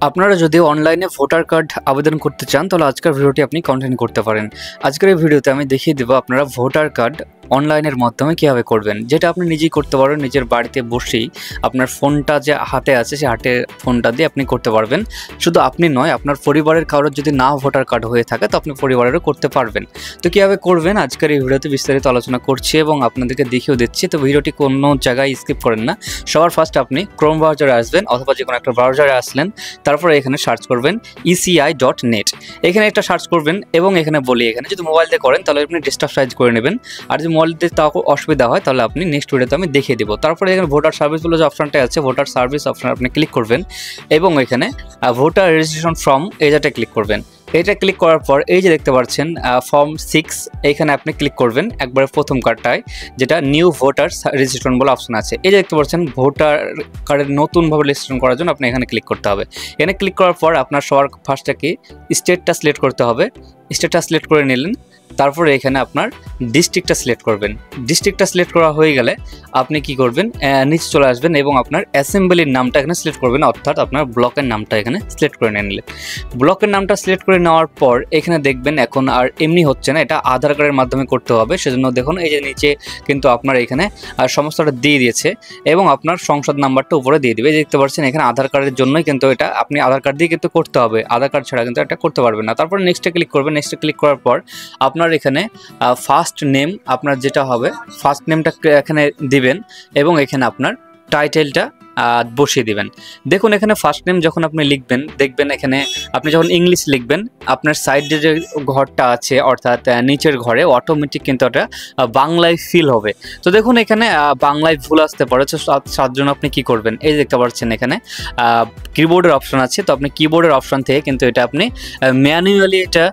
আপনারা যদি অনলাইনে ভোটার কার্ড আবেদন করতে চান তাহলে আজকের ভিডিওটি আপনি কন্টিনিউ করতে পারেন। আজকের এই ভিডিওতে আমি দেখিয়ে দেব আপনারা ভোটার কার্ড অনলাইনের মাধ্যমে কীভাবে করবেন, যেটা আপনি নিজেই করতে পারবেন। নিজের বাড়িতে বসেই আপনার ফোনটা যে হাতে আছে সেই হাতের ফোনটা দিয়ে আপনি করতে পারবেন। শুধু আপনি নয়, আপনার পরিবারের কারোর যদি না ভোটার কার্ড হয়ে থাকে তো আপনি পরিবারেরও করতে পারবেন। তো কীভাবে করবেন আজকের এই ভিডিওতে বিস্তারিত আলোচনা করছি এবং আপনাদেরকে দেখিয়েও দিচ্ছি। তো ভিডিওটি কোনো জায়গায় স্কিপ করেন না। সবার ফার্স্ট আপনি ক্রোম ব্রাউজারে আসবেন অথবা যে কোনো একটা ব্রাউজারে আসলেন, তারপরে এখানে সার্চ করবেন eci.net। এখানে একটা সার্চ করবেন এবং এখানে বলি, এখানে যদি মোবাইল দিয়ে করেন তাহলে আপনি ডেস্কটপ সাইজ করে নেবেন, আর যদি মোবাইল দিয়ে তাও অসুবিধা হয় তাহলে আপনি নেক্সট ভিডিওতে আমি দেখিয়ে দেবো। তারপরে এখানে ভোটার সার্ভিস বলে যে অপশনটা আছে, ভোটার সার্ভিস অপশন আপনি ক্লিক করবেন এবং এখানে ভোটার রেজিস্ট্রেশন ফর্ম এই জায়গাটা ক্লিক করবেন। এটা ক্লিক করার পর এই যে দেখতে পাচ্ছেন ফর্ম 6, এইখানে আপনি ক্লিক করবেন একবারে প্রথম কার্ডটায়, যেটা নিউ ভোটার রেজিস্ট্রেশন বলে অপশন আছে। এই যে দেখতে পাচ্ছেন ভোটার কার্ডের নতুনভাবে রেজিস্ট্রেশন করার জন্য আপনি এখানে ক্লিক করতে হবে। এখানে ক্লিক করার পর আপনার সবার ফার্স্টে কি স্টেটটা সিলেক্ট করতে হবে। স্টেটটা সিলেক্ট করে নিলেন, তারপরে এখানে আপনার ডিস্ট্রিক্টটা সিলেক্ট করবেন। ডিস্ট্রিক্টটা সিলেক্ট করা হয়ে গেলে আপনি কি করবেন, নিচে চলে আসবেন এবং আপনার অ্যাসেম্বলির নামটা এখানে সিলেক্ট করবেন, অর্থাৎ আপনার ব্লকের নামটা এখানে সিলেক্ট করে নিলেন। ব্লকের নামটা সিলেক্ট করে নেওয়ার পর এখানে দেখবেন এখন আর এমনি হচ্ছে না, এটা আধার কার্ডের মাধ্যমে করতে হবে। সেজন্য দেখুন এই যে নিচে কিন্তু আপনার এখানে সমস্তটা দিয়ে দিয়েছে এবং আপনার সংসদ নাম্বারটা উপরে দিয়ে দেবে। দেখতে পাচ্ছেন এখানে আধার কার্ডের জন্যই কিন্তু এটা আপনি আধার কার্ড দিয়ে কিন্তু করতে হবে, আধার কার্ড ছাড়া কিন্তু এটা করতে পারবেন না। তারপর নেক্সটে ক্লিক করবেন। নেক্সটে ক্লিক করার পর আপনার এখানে ফার্স্ট নেম আপনার যেটা হবে, ফার্স্ট নেমটা এখানে দিবেন এবং এখানে আপনার টাইটেলটা বসিয়ে দিবেন। দেখুন এখানে ফার্স্ট নেম যখন আপনি লিখবেন, দেখবেন এখানে আপনি যখন ইংলিশ লিখবেন আপনার সাইডে যে ঘরটা আছে অর্থাৎ নিচের ঘরে অটোমেটিক কিন্তু এটা বাংলায় ফিল হবে। তো দেখুন এখানে বাংলায় ভুল আসতে পারে, তো তার জন্য আপনি কি করবেন, এই দেখতে পাচ্ছেন এখানে কিবোর্ডের অপশন আছে। তো আপনি কিবোর্ডের অপশন থেকে কিন্তু এটা আপনি ম্যানুয়ালি এটা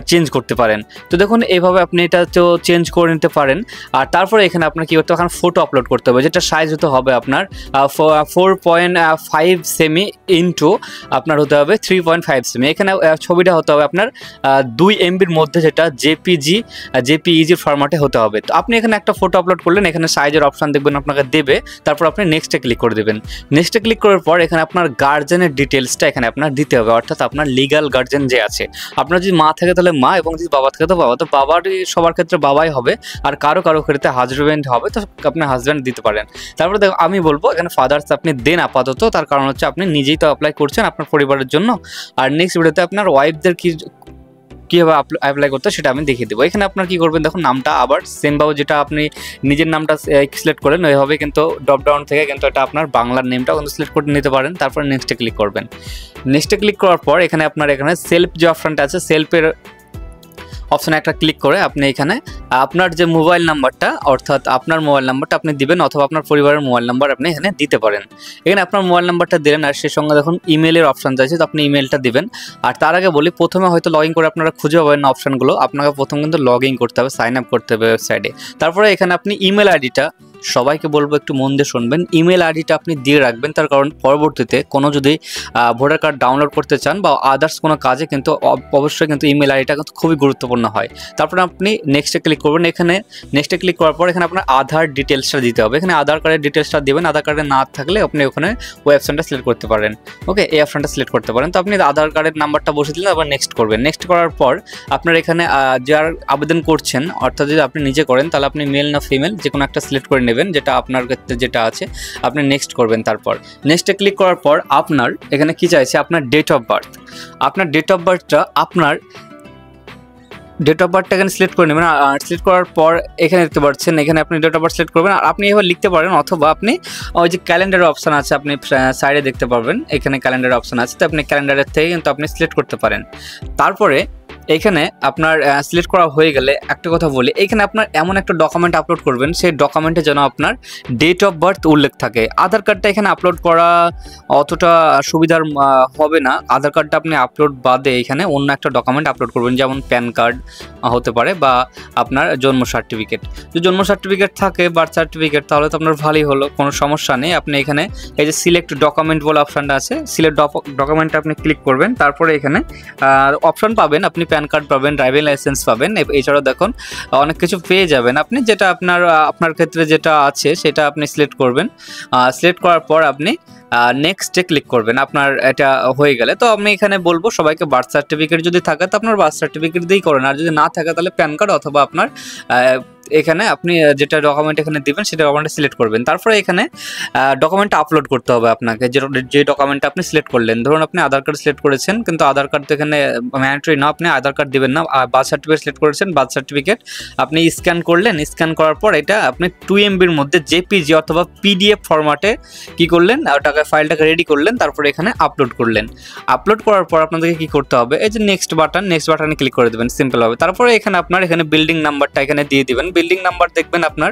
চেঞ্জ করতে পারেন। তো দেখুন এইভাবে আপনি এটা তো চেঞ্জ করে নিতে পারেন। আর তারপরে এখানে আপনার কি করতে হবে, এখানে ফটো আপলোড করতে হবে, যেটা সাইজ হতে হবে আপনার 4.5 সেমি ইন্টু আপনার হতে হবে 3.5 সেমি। এখানে ছবিটা হতে হবে আপনার 2 MBর মধ্যে, যেটা জেপিইজি ফরম্যাটে হতে হবে। তো আপনি এখানে একটা ফটো আপলোড করলেন, এখানে সাইজের অপশান দেখবেন আপনাকে দেবে, তারপর আপনি নেক্সটে ক্লিক করে দেবেন। নেক্সটে ক্লিক করার পর এখানে আপনার গার্জেনের ডিটেলসটা এখানে আপনার দিতে হবে, অর্থাৎ আপনার লিগাল গার্জেন যে আছে। আপনার যদি মা থাকে তাহলে মা, এবং যদি বাবা থাকে তো বাবা। তো বাবার সবার ক্ষেত্রে বাবাই হবে, আর কারো ক্ষেত্রে হাজব্যান্ড হবে, তো আপনি হাজব্যান্ড দিতে পারেন। তারপরে দেখো আমি বলবো এখানে ফাদার্স আপনি দেন আপাতত, তার কারণ হচ্ছে আপনি নিজেই তো অ্যাপ্লাই করছেন আপনার পরিবারের জন্য। আর নেক্সট ভিডিওতে আপনার ওয়াইফদের কীভাবে অ্যাপ্লাই করতে সেটা আমি দেখিয়ে দেবো। এখানে আপনার কি করবেন, দেখুন নামটা আবার সেমভাবে যেটা আপনি নিজের নামটা সিলেক্ট করেন ওইভাবে কিন্তু ড্রপ ডাউন থেকে কিন্তু এটা আপনার বাংলার নেমটাও কিন্তু সিলেক্ট করে নিতে পারেন। তারপর নেক্সটে ক্লিক করবেন। নেক্সটে ক্লিক করার পর এখানে আপনার এখানে সেলফ যে অপশানটা আছে, সেলফের অপশানে একটা ক্লিক করে আপনি এখানে আপনার যে মোবাইল নাম্বারটা অর্থাৎ আপনার মোবাইল নাম্বারটা আপনি দিবেন, অথবা আপনার পরিবারের মোবাইল নাম্বার আপনি এখানে দিতে পারেন। এখানে আপনার মোবাইল নাম্বারটা দিলেন, আর সেই সঙ্গে দেখুন ইমেলের অপশান আছে, তো আপনি ইমেলটা দিবেন। আর তার আগে বলি, প্রথমে হয়তো লগ ইন করে আপনারা খুঁজে পাবেন না অপশানগুলো, আপনাকে প্রথম কিন্তু লগ ইন করতে হবে, সাইন আপ করতে হবে ওয়েবসাইটে। তারপরে এখানে আপনি ইমেল আইডিটা, সবাইকে বলবো একটু মন দিয়ে শুনবেন, ইমেল আইডিটা আপনি দিয়ে রাখবেন, তার কারণ পরবর্তীতে কোনো যদি ভোটার কার্ড ডাউনলোড করতে চান বা আদার্স কোনো কাজে কিন্তু অবশ্যই কিন্তু ইমেল আইডিটা কিন্তু খুবই গুরুত্বপূর্ণ হয়। তারপরে আপনি নেক্সটে ক্লিক করবেন। এখানে নেক্সটে ক্লিক করার পর এখানে আপনার আধার ডিটেলসটা দিতে হবে, এখানে আধার কার্ডের ডিটেলসটা দেবেন। আধার কার্ডে না থাকলে আপনি ওখানে ওই অপশানটা সিলেক্ট করতে পারেন, ওকে, এই অপশানটা সিলেক্ট করতে পারেন। তো আপনি আধার কার্ডের নাম্বারটা বসে দিলেন, আবার নেক্সট করবেন। নেক্সট করার পর আপনার এখানে যার আবেদন করছেন, অর্থাৎ যদি আপনি নিজে করেন তাহলে আপনি মেল না ফিমেল যে কোনো একটা সিলেক্ট করে নেবেন, যেটা আপনার ক্ষেত্রে যেটা আছে আপনি নেক্সট করবেন। তারপর নেক্সটে ক্লিক করার পর আপনার এখানে কি চাইছে, আপনার ডেট অফ বার্থ। আপনার ডেট অফ বার্থটা আপনার ডেট অফ বার্থটা এখানে সিলেক্ট করে নেবেন। আর সিলেক্ট করার পর এখানে দেখতে পাচ্ছেন এখানে আপনি ডেট অফ বার্থ সিলেক্ট করবেন, আর আপনি এবার লিখতে পারেন, অথবা আপনি ওই যে ক্যালেন্ডারের অপশান আছে আপনি সাইডে দেখতে পারবেন, এখানে ক্যালেন্ডারের অপশান আছে, তো আপনি ক্যালেন্ডারের থেকে কিন্তু আপনি সিলেক্ট করতে পারেন। তারপরে এখানে আপনার সিলেক্ট করা হয়ে গেলে একটা কথা বলি, এখানে আপনার এমন একটা ডকুমেন্ট আপলোড করবেন, সেই ডকুমেন্টে যেন আপনার ডেট অফ বার্থ উল্লেখ থাকে। আধার কার্ডটা এখানে আপলোড করা অতটা সুবিধার হবে না, আধার কার্ডটা আপনি আপলোড বাদে এখানে অন্য একটা ডকুমেন্ট আপলোড করবেন, যেমন প্যান কার্ড হতে পারে বা আপনার জন্ম সার্টিফিকেট। যদি জন্ম সার্টিফিকেট থাকে, বার্থ সার্টিফিকেট, তাহলে তো আপনার ভালোই হলো, কোনো সমস্যা নেই। আপনি এখানে এই যে সিলেক্ট ডকুমেন্ট বলে অপশানটা আছে, সিলেক্ট ডকুমেন্টটা আপনি ক্লিক করবেন। তারপরে এখানে অপশান পাবেন, আপনি প্যান কার্ড পাবেন, ড্রাইভিং লাইসেন্স পাবেন, এছাড়াও দেখুন অনেক কিছু পেয়ে যাবেন আপনি, যেটা আপনার ক্ষেত্রে যেটা আছে সেটা আপনি সিলেক্ট করবেন। সিলেক্ট করার পর আপনি নেক্সটে ক্লিক করবেন। আপনার এটা হয়ে গেলে তো আমি এখানে বলবো সবাইকে বার্থ সার্টিফিকেট যদি থাকে তো আপনার বার্থ সার্টিফিকেট দিয়েই করেন, আর যদি না থাকে তাহলে প্যান কার্ড অথবা আপনার এখানে আপনি যেটা ডকুমেন্ট এখানে দিবেন সেটা ডকুমেন্টটা সিলেক্ট করবেন। তারপরে এখানে ডকুমেন্টটা আপলোড করতে হবে আপনাকে, যে ডকুমেন্টটা আপনি সিলেক্ট করলেন। ধরুন আপনি আধার কার্ড সিলেক্ট করেছেন, কিন্তু আধার কার্ড তো এখানে ম্যান্ডেটরি না, আপনি আধার কার্ড দিবেন না। বার্থ সার্টিফিকেট সিলেক্ট করেছেন, বার্থ সার্টিফিকেট আপনি স্ক্যান করলেন, স্ক্যান করার পর এটা আপনি 2 MBর মধ্যে জেপিজি অথবা PDF ফরম্যাটে কি করলেন, ওটাকে ফাইলটাকে রেডি করলেন, তারপরে এখানে আপলোড করলেন। আপলোড করার পর আপনাদেরকে কি করতে হবে, এই যে নেক্সট বাটনে ক্লিক করে দেবেন সিম্পল হবে। তারপরে এখানে আপনার এখানে বিল্ডিং নাম্বারটা এখানে দিয়ে দিবেন। বিল্ডিং নাম্বার দেখবেন আপনার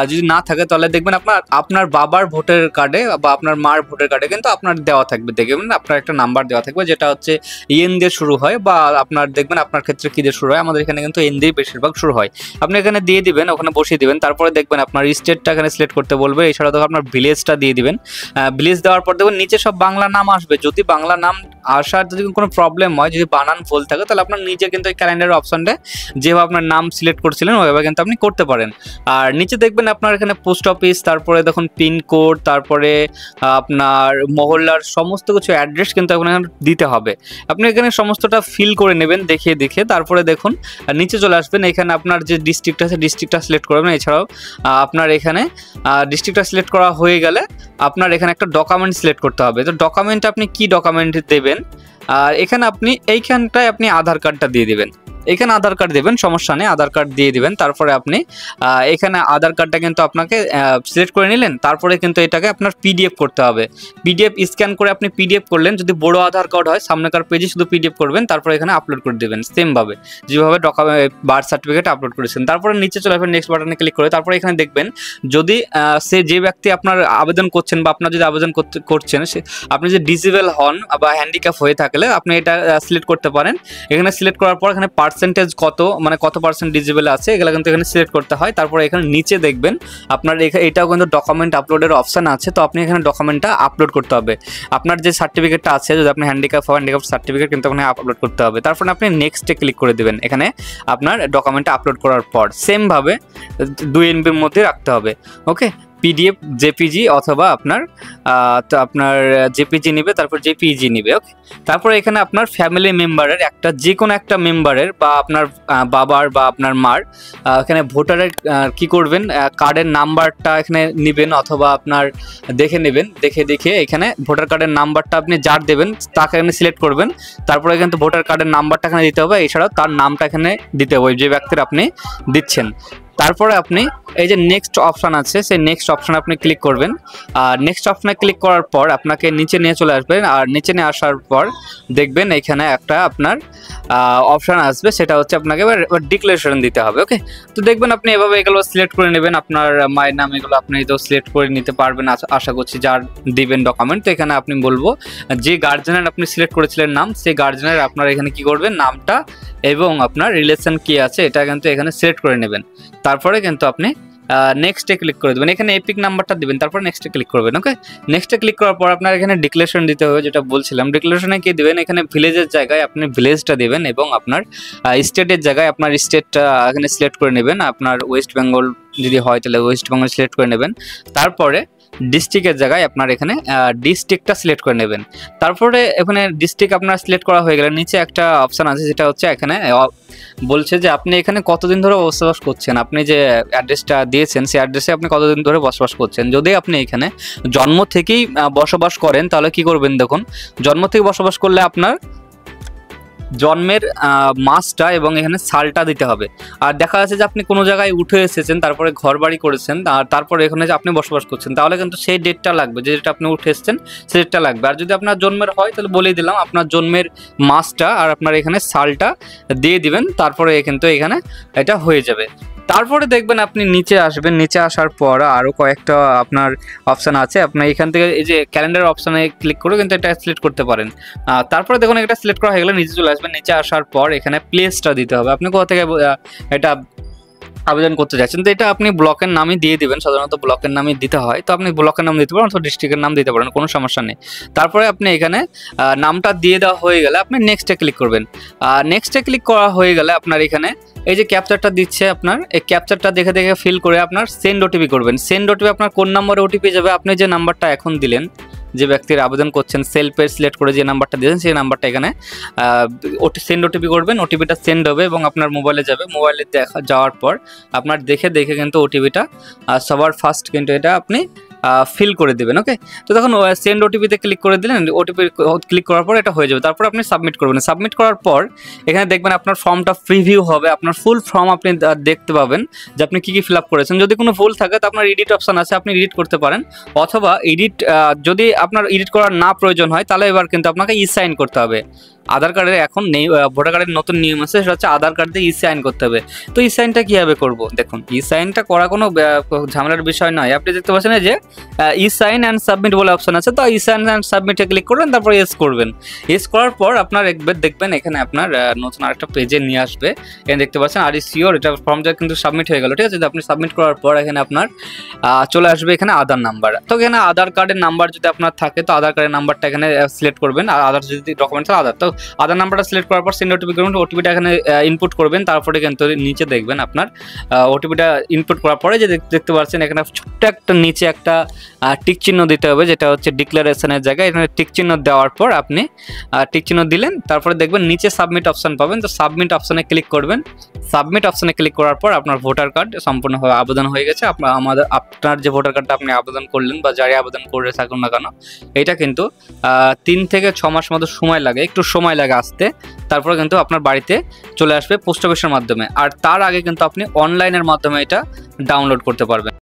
যদি না থাকে তাহলে দেখবেন আপনার বাবার ভোটার কার্ডে বা আপনার মার ভোটার কার্ডে কিন্তু আপনার দেওয়া থাকবে, দেখবেন আপনার একটা নাম্বার দেওয়া থাকবে যেটা হচ্ছে এন দিয়ে শুরু হয়, বা আপনার দেখবেন আপনার ক্ষেত্রে কি দিয়ে শুরু হয়, আমাদের এখানে কিন্তু এন দিয়ে বেশিরভাগ শুরু হয়। আপনি এখানে দিয়ে দিবেন, ওখানে বসিয়ে দিবেন। তারপরে দেখবেন আপনার স্টেটটা এখানে সিলেক্ট করতে বলবে, এছাড়া তো আপনার ভিলেজটা দিয়ে দিবেন। ভিলেজ দেওয়ার পর দেখবেন নিচে সব বাংলা নাম আসবে। যদি বাংলা নাম আসার যদি কোনো প্রবলেম হয়, যদি বানান ভুল থাকে, তাহলে আপনার নিজে কিন্তু এই ক্যালেন্ডার অপশনটা যেভাবে আপনার নাম সিলেক্ট করছিলেন ওইভাবে কিন্তু আপনি করতে পারেন। আর নিচে দেখবেন আপনার এখানে পোস্ট অফিস, তারপরে দেখুন পিনকোড, তারপরে আপনার মহল্লার সমস্ত কিছু অ্যাড্রেস কিন্তু আপনার দিতে হবে। আপনি এখানে সমস্তটা ফিল করে নেবেন দেখে তারপরে দেখুন নিচে চলে আসবেন। এখানে আপনার যে ডিস্ট্রিক্ট আছে ডিস্ট্রিক্টটা সিলেক্ট করবেন। এছাড়াও আপনার এখানে ডিস্ট্রিক্টটা সিলেক্ট করা হয়ে গেলে আপনার এখানে একটা ডকুমেন্ট সিলেক্ট করতে হবে। তো ডকুমেন্ট আপনি কি ডকুমেন্ট দেবেন, আর এখানে আপনি এইখানটায় আপনি আধার কার্ডটা দিয়ে দিবেন। এখানে আধার কার্ড দেবেন, সমস্যা নেই, আধার কার্ড দিয়ে দিবেন। তারপরে আপনি এখানে আধার কার্ডটা কিন্তু আপনাকে সিলেক্ট করে নিলেন। তারপরে কিন্তু এটাকে আপনার PDF করতে হবে। PDF স্ক্যান করে আপনি PDF করলেন। যদি বড় আধার কার্ড হয় সামনেকার পেজে শুধু PDF করবেন, তারপরে এখানে আপলোড করে দেবেন সেমভাবে যেভাবে বার্থ সার্টিফিকেট আপলোড করেছেন। তারপরে নিচে চলে আসবেন, নেক্সট বাটনে ক্লিক করে তারপরে এখানে দেখবেন যদি যে ব্যক্তি আপনার আবেদন করছেন বা আপনার যদি আবেদন করছেন আপনি যদি ডিসেবল হন বা হ্যান্ডিক্যাপ হয়ে থাকলে আপনি এটা সিলেক্ট করতে পারেন। এখানে সিলেক্ট করার পর এখানে পার্সেন্টেজ কত, মানে কত পার্সেন্ট ডিসেবল আছে এগুলো কিন্তু এখানে সিলেক্ট করতে হয়। তারপরে এখানে নিচে দেখবেন আপনার এটাও কিন্তু ডকুমেন্ট আপলোডের অপশান আছে। তো আপনি এখানে ডকুমেন্টটা আপলোড করতে হবে। আপনার যে সার্টিফিকেটটা আছে, যদি আপনি হ্যান্ডিক্যাপ সার্টিফিকেট কিন্তু আপনি আপলোড করতে হবে। তারপরে আপনি নেক্সটে ক্লিক করে দেবেন। এখানে আপনার ডকুমেন্টটা আপলোড করার পর সেমভাবে 2 MBর মধ্যে রাখতে হবে। ওকে, PDF জেপিজি অথবা আপনার জেপিজি নিবে, তারপর জেপিজি নিবে। ওকে, তারপরে এখানে আপনার ফ্যামিলি মেম্বারের একটা যে কোনো একটা মেম্বারের বা আপনার বাবার বা আপনার মার এখানে ভোটারের কি করবেন, কার্ডের নাম্বারটা এখানে নেবেন অথবা আপনার দেখে নেবেন। দেখে এখানে ভোটার কার্ডের নাম্বারটা আপনি যার দেবেন তাকে এখানে সিলেক্ট করবেন। তারপরে কিন্তু ভোটার কার্ডের নাম্বারটা এখানে দিতে হবে, এছাড়াও তার নামটা এখানে দিতে হবে যে ব্যক্তির আপনি দিচ্ছেন। তারপরে আপনি এই যে নেক্সট অপশান আছে সেই নেক্সট অপশানে আপনি ক্লিক করবেন। আর নেক্সট অপশানে ক্লিক করার পর আপনাকে নিচে নিয়ে চলে আসবেন। আর নিচে নিয়ে আসার পর দেখবেন এখানে একটা আপনার অপশান আসবে, সেটা হচ্ছে আপনাকে এবার ডিক্লারেশন দিতে হবে। ওকে, তো দেখবেন আপনি এভাবে এগুলো সিলেক্ট করে নেবেন। আপনার মায়ের নাম এগুলো আপনি তো সিলেক্ট করে নিতে পারবেন আশা করছি, যার দিবেন ডকুমেন্ট। তো এখানে আপনি বলবো যে গার্জেনের আপনি সিলেক্ট করেছিলেন নাম, সেই গার্জেনের আপনার এখানে কি করবেন নামটা এবং আপনার রিলেশন কি আছে এটা কিন্তু এখানে সিলেক্ট করে নেবেন। তারপরে কিন্তু আপনি নেক্সটে ক্লিক করে দেবেন। এখানে এপিক নাম্বারটা দিবেন, তারপর নেক্সটে ক্লিক করবেন। ওকে, নেক্সটে ক্লিক করার পর আপনার এখানে ডিক্লারেশন দিতে হবে, যেটা বলছিলাম। ডিক্লারেশনে কি দিবেন, এখানে ভিলেজের জায়গায় আপনি ভিলেজটা দিবেন এবং আপনার স্টেটের জায়গায় আপনার স্টেটটা এখানে সিলেক্ট করে নেবেন। আপনার ওয়েস্ট বেঙ্গল যদি হয় তাহলে ওয়েস্ট বেঙ্গল সিলেক্ট করে নেবেন। তারপরে ডিস্ট্রিক্টের জায়গায় আপনার এখানে ডিস্ট্রিক্টটা সিলেক্ট করে নেবেন। তারপরে এখানে ডিস্ট্রিক্ট আপনার সিলেক্ট করা হয়ে গেলে নিচে একটা অপশান আছে, যেটা হচ্ছে এখানে বলছে যে আপনি এখানে কতদিন ধরে বসবাস করছেন, আপনি যে অ্যাড্রেসটা দিয়েছেন সেই অ্যাড্রেসে আপনি কতদিন ধরে বসবাস করছেন। যদি আপনি এখানে জন্ম থেকেই বসবাস করেন তাহলে কি করবেন, দেখুন জন্ম থেকে বসবাস করলে আপনার জন্মের মাসটা এবং এখানে সালটা দিতে হবে। আর দেখা যাচ্ছে যে আপনি কোনো জায়গায় উঠে এসেছেন, তারপরে ঘর বাড়ি করেছেন, আর তারপরে এখানে যে আপনি বসবাস করছেন, তাহলে কিন্তু সেই ডেটটা লাগবে, যে ডেটটা আপনি উঠে এসেছেন সেই ডেটটা লাগবে। আর যদি আপনার জন্মের হয় তাহলে বলেই দিলাম আপনার জন্মের মাসটা আর আপনার এখানে সালটা দিয়ে দিবেন। তারপরে কিন্তু এখানে এটা হয়ে যাবে। তারপরে দেখবেন আপনি নিচে আসবেন, নিচে আসার পর আরও কয়েকটা আপনার অপশান আছে। আপনি এখান থেকে এই যে ক্যালেন্ডার অপশানে ক্লিক করে কিন্তু এটা সিলেক্ট করতে পারেন। তারপরে দেখুন এটা সিলেক্ট করা হয়ে গেলে নিচে চলে আসবেন। নিচে আসার পর এখানে প্লেসটা দিতে হবে, আপনি কোথা থেকে এটা আবেদন করতে যাচ্ছেন। তো এটা আপনি ব্লকের নামই দিয়ে দিবেন, সাধারণত ব্লকের নামই দিতে হয়। তো আপনি ব্লকের নাম দিতে পারেন অথবা ডিস্ট্রিক্টের নাম দিতে পারেন, কোনো সমস্যা নেই। তারপরে আপনি এখানে নামটা দিয়ে দেওয়া হয়ে গেলে আপনি নেক্সটে ক্লিক করবেন। নেক্সটে ক্লিক করা হয়ে গেলে আপনার এখানে এই যে ক্যাপচারটা দিচ্ছে, আপনার এই ক্যাপচারটা দেখে ফিল করে আপনার সেন্ড ওটিপি করবেন। সেন্ড ওটিপি আপনার কোন নম্বরে ওটিপি যাবে, আপনি যে নাম্বারটা এখন দিলেন যে ব্যক্তির আবেদন করছেন সেলফের সিলেক্ট করে যে নাম্বারটা দিয়েছেন সেই নাম্বারটা এখানে সেন্ড ওটিপি করবেন। ওটিপিটা সেন্ড হবে এবং আপনার মোবাইলে যাবে। মোবাইলে যাওয়ার পর আপনার দেখে কিন্তু ওটিপিটা সবার ফার্স্ট কিন্তু এটা আপনি ফিল করে দেবেন। ওকে, তো তখন সেন্ড ওটিপিতে ক্লিক করে দিলেন। ওটিপি ক্লিক করার পর এটা হয়ে যাবে। তারপর আপনি সাবমিট করবেন। সাবমিট করার পর এখানে দেখবেন আপনার ফর্মটা প্রিভিউ হবে। আপনার ফুল ফর্ম আপনি দেখতে পাবেন যে আপনি কী কী ফিল আপ করেছেন। যদি কোনো ভুল থাকে তো আপনার এডিট অপশান আছে, আপনি এডিট করতে পারেন। অথবা যদি আপনার এডিট করার না প্রয়োজন হয় তাহলে এবার কিন্তু আপনাকে ই সাইন করতে হবে। আধার কার্ডের এখন নেই, ভোটার কার্ডের নতুন নিয়ম আছে, সেটা হচ্ছে আধার কার্ড দিয়ে ই সাইন করতে হবে। তো ই সাইনটা কীভাবে করবো? দেখুন, ই সাইনটা করা কোনো ঝামেলার বিষয় নয়। আপনি দেখতে পাচ্ছেন যে ই সাইন অ্যান্ড সাবমিট বলে অপশন আছে। তো ই সাইন অ্যান্ড সাবমিটে ক্লিক করবেন, তারপর ইয়েস করবেন। ইয়েস করার পর আপনার দেখবেন এখানে আপনার নতুন আরেকটা পেজে নিয়ে আসবে। এখানে দেখতে পাচ্ছেন আর সিওর, এটা ফর্মটা কিন্তু সাবমিট হয়ে গেল। ঠিক আছে, আপনি সাবমিট করার পর এখানে আপনার চলে আসবে এখানে আধার নাম্বার। তো এখানে আধার কার্ডের নাম্বার যদি আপনার থাকে তো আধার কার্ডের নাম্বারটা এখানে সিলেক্ট করবেন। আর আধার যদি ডকুমেন্টস আধার, তো আধার নাম্বারটা সিলেক্ট করার পর সেন্ড ওটিপি করবেন। ওটিপিটা এখানে ইনপুট করবেন। তারপরে কিন্তু নিচে দেখবেন আপনার ওটিপিটা ইনপুট করার পরে যে দেখতে পাচ্ছেন এখানে ছোট্ট একটা নিচে একটা টিক চিহ্ন দিতে হবে, যেটা হচ্ছে ডিক্লারেশনের জায়গায়। এখানে টিক চিহ্ন দেওয়ার পর আপনি টিক চিহ্ন দিলেন। তারপরে দেখবেন নিচে সাবমিট অপশান পাবেন। তো সাবমিট অপশানে ক্লিক করবেন। সাবমিট অপশানে ক্লিক করার পর আপনার ভোটার কার্ড সম্পূর্ণভাবে আবেদন হয়ে গেছে। আপনার যে ভোটার কার্ডটা আপনি আবেদন করলেন বা যারা আবেদন করে থাকুন না কেন, এটা কিন্তু 3 থেকে 6 মাস মতো সময় লাগে, একটু সময় লাগে আসতে। তারপরে কিন্তু আপনার বাড়িতে চলে আসবে পোস্ট অফিসের মাধ্যমে। আর তার আগে কিন্তু আপনি অনলাইনের মাধ্যমে এটা ডাউনলোড করতে পারবেন।